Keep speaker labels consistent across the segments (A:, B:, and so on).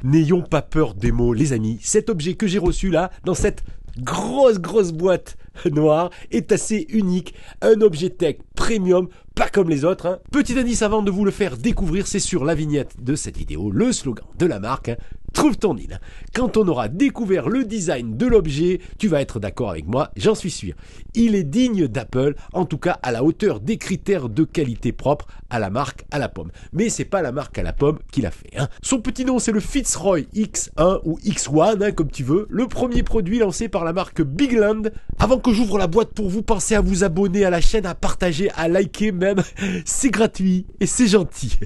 A: N'ayons pas peur des mots, les amis. Cet objet que j'ai reçu là, dans cette grosse boîte noire, est assez unique. Un objet tech premium, pas comme les autres. Hein. Petit indice avant de vous le faire découvrir, c'est sur la vignette de cette vidéo, le slogan de la marque. Hein. Trouve ton île. Quand on aura découvert le design de l'objet, tu vas être d'accord avec moi, j'en suis sûr. Il est digne d'Apple, en tout cas à la hauteur des critères de qualité propre à la marque à la pomme. Mais c'est pas la marque à la pomme qui l'a fait. Hein. Son petit nom, c'est le Fitzroy X1 ou X1, hein, comme tu veux. Le premier produit lancé par la marque Bigland. Avant que j'ouvre la boîte pour vous, pensez à vous abonner à la chaîne, à partager, à liker même. C'est gratuit et c'est gentil.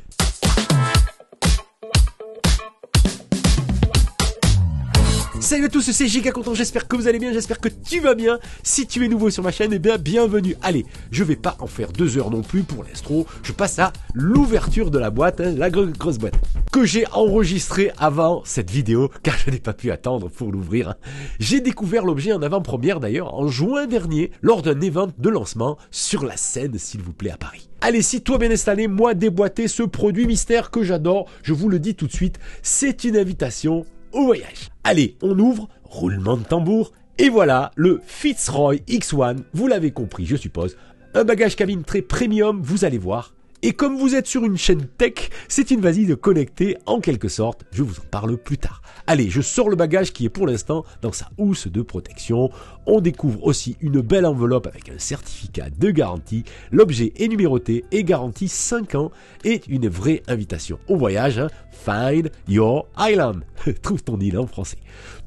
A: Salut à tous, c'est Giga Content, j'espère que vous allez bien, j'espère que tu vas bien. Si tu es nouveau sur ma chaîne, eh bien bienvenue. Allez, je vais pas en faire 2 heures non plus pour l'estro, je passe à l'ouverture de la boîte, hein, la grosse boîte, que j'ai enregistrée avant cette vidéo, car je n'ai pas pu attendre pour l'ouvrir. Hein. J'ai découvert l'objet en avant-première d'ailleurs, en juin dernier, lors d'un event de lancement sur la scène, s'il vous plaît, à Paris. Allez, si toi bien installé, moi déboîter ce produit mystère que j'adore, je vous le dis tout de suite, c'est une invitation au voyage. Allez, on ouvre, roulement de tambour, et voilà, le Fitzroy X1, vous l'avez compris, je suppose, un bagage cabine très premium, vous allez voir. Et comme vous êtes sur une chaîne tech, c'est une valise connectée en quelque sorte, je vous en parle plus tard. Allez, je sors le bagage qui est pour l'instant dans sa housse de protection. On découvre aussi une belle enveloppe avec un certificat de garantie. L'objet est numéroté et garanti 5 ans et une vraie invitation au voyage. Hein. Find your island. Trouve ton île en français.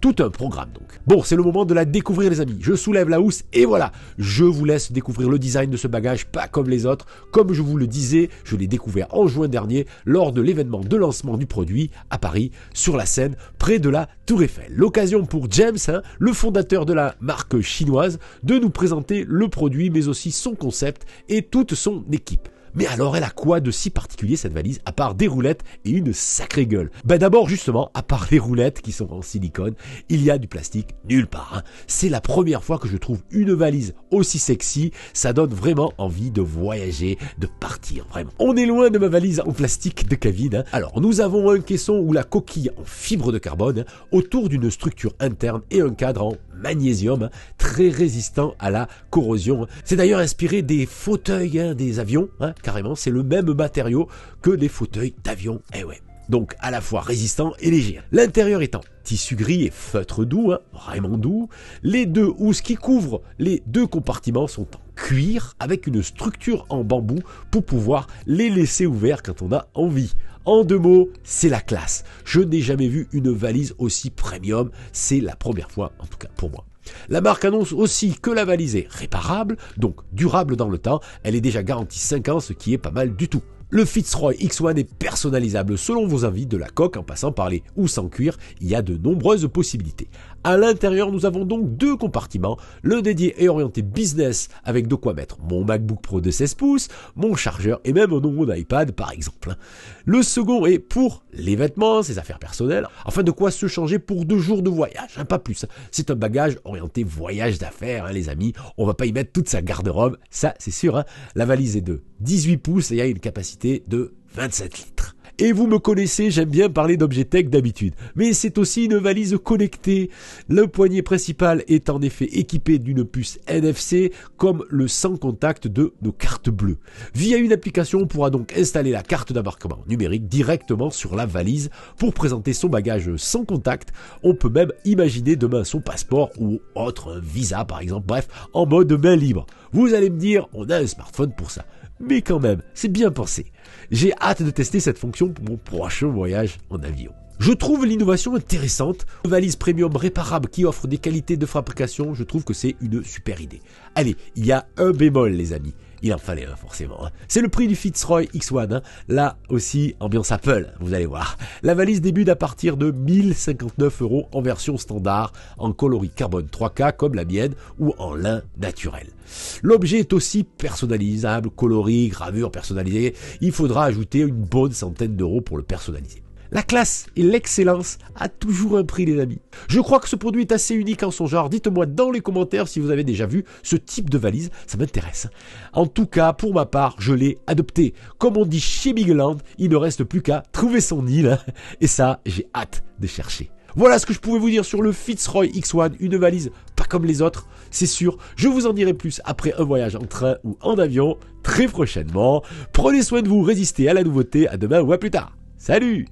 A: Tout un programme donc. Bon, c'est le moment de la découvrir les amis. Je soulève la housse et voilà. Je vous laisse découvrir le design de ce bagage, pas comme les autres. Comme je vous le disais, je l'ai découvert en juin dernier lors de l'événement de lancement du produit à Paris, sur la Seine, près de la Tour Eiffel. L'occasion pour James, hein, le fondateur de la marque chinoise, de nous présenter le produit mais aussi son concept et toute son équipe. Mais alors, elle a quoi de si particulier cette valise, à part des roulettes et une sacrée gueule? Ben d'abord, justement, à part les roulettes qui sont en silicone, il y a du plastique nulle part. Hein. C'est la première fois que je trouve une valise aussi sexy. Ça donne vraiment envie de voyager, de partir, vraiment. On est loin de ma valise en plastique de cabine. Hein. Alors, nous avons un caisson ou la coquille en fibre de carbone, hein, autour d'une structure interne et un cadre en magnésium, hein, très résistant à la corrosion. C'est d'ailleurs inspiré des fauteuils hein, des avions, hein, carrément, c'est le même matériau que les fauteuils d'avion, eh ouais. Donc à la fois résistant et léger. L'intérieur étant tissu gris et feutre doux, hein, vraiment doux. Les deux housses qui couvrent les deux compartiments sont en cuir avec une structure en bambou pour pouvoir les laisser ouverts quand on a envie. En 2 mots, c'est la classe. Je n'ai jamais vu une valise aussi premium, c'est la première fois en tout cas pour moi. La marque annonce aussi que la valise est réparable, donc durable dans le temps. Elle est déjà garantie 5 ans, ce qui est pas mal du tout. Le Fitzroy X1 est personnalisable selon vos envies, de la coque en passant par les housses en cuir, il y a de nombreuses possibilités. À l'intérieur, nous avons donc 2 compartiments, l'un dédié et orienté business avec de quoi mettre mon MacBook Pro de 16 pouces, mon chargeur et même mon iPad par exemple. Le second est pour les vêtements, ses affaires personnelles, enfin de quoi se changer pour 2 jours de voyage, hein, pas plus. C'est un bagage orienté voyage d'affaires, hein, les amis, on va pas y mettre toute sa garde-robe, ça c'est sûr. Hein. La valise est de 18 pouces et il y a une capacité de 27 litres. Et vous me connaissez, j'aime bien parler d'objets tech d'habitude, mais c'est aussi une valise connectée. Le poignet principal est en effet équipé d'une puce NFC comme le sans contact de nos cartes bleues. Via une application, on pourra donc installer la carte d'embarquement numérique directement sur la valise pour présenter son bagage sans contact. On peut même imaginer demain son passeport ou autre, un visa par exemple, bref, en mode main libre. Vous allez me dire, on a un smartphone pour ça. Mais quand même, c'est bien pensé. J'ai hâte de tester cette fonction pour mon prochain voyage en avion. Je trouve l'innovation intéressante. Une valise premium réparable qui offre des qualités de fabrication, je trouve que c'est une super idée. Allez, il y a un bémol les amis. Il en fallait un forcément. Hein. C'est le prix du Fitzroy X1. Hein. Là aussi, ambiance Apple, vous allez voir. La valise débute à partir de 1059 € en version standard, en coloris carbone 3K comme la mienne ou en lin naturel. L'objet est aussi personnalisable, coloris, gravure personnalisée. Il faudra ajouter une bonne centaine d'euros pour le personnaliser. La classe et l'excellence a toujours un prix, les amis. Je crois que ce produit est assez unique en son genre. Dites-moi dans les commentaires si vous avez déjà vu ce type de valise, ça m'intéresse. En tout cas, pour ma part, je l'ai adopté. Comme on dit chez Bigland, il ne reste plus qu'à trouver son île. Et ça, j'ai hâte de chercher. Voilà ce que je pouvais vous dire sur le Fitzroy X1, une valise pas comme les autres, c'est sûr. Je vous en dirai plus après un voyage en train ou en avion très prochainement. Prenez soin de vous, résistez à la nouveauté, à demain ou à plus tard. Salut!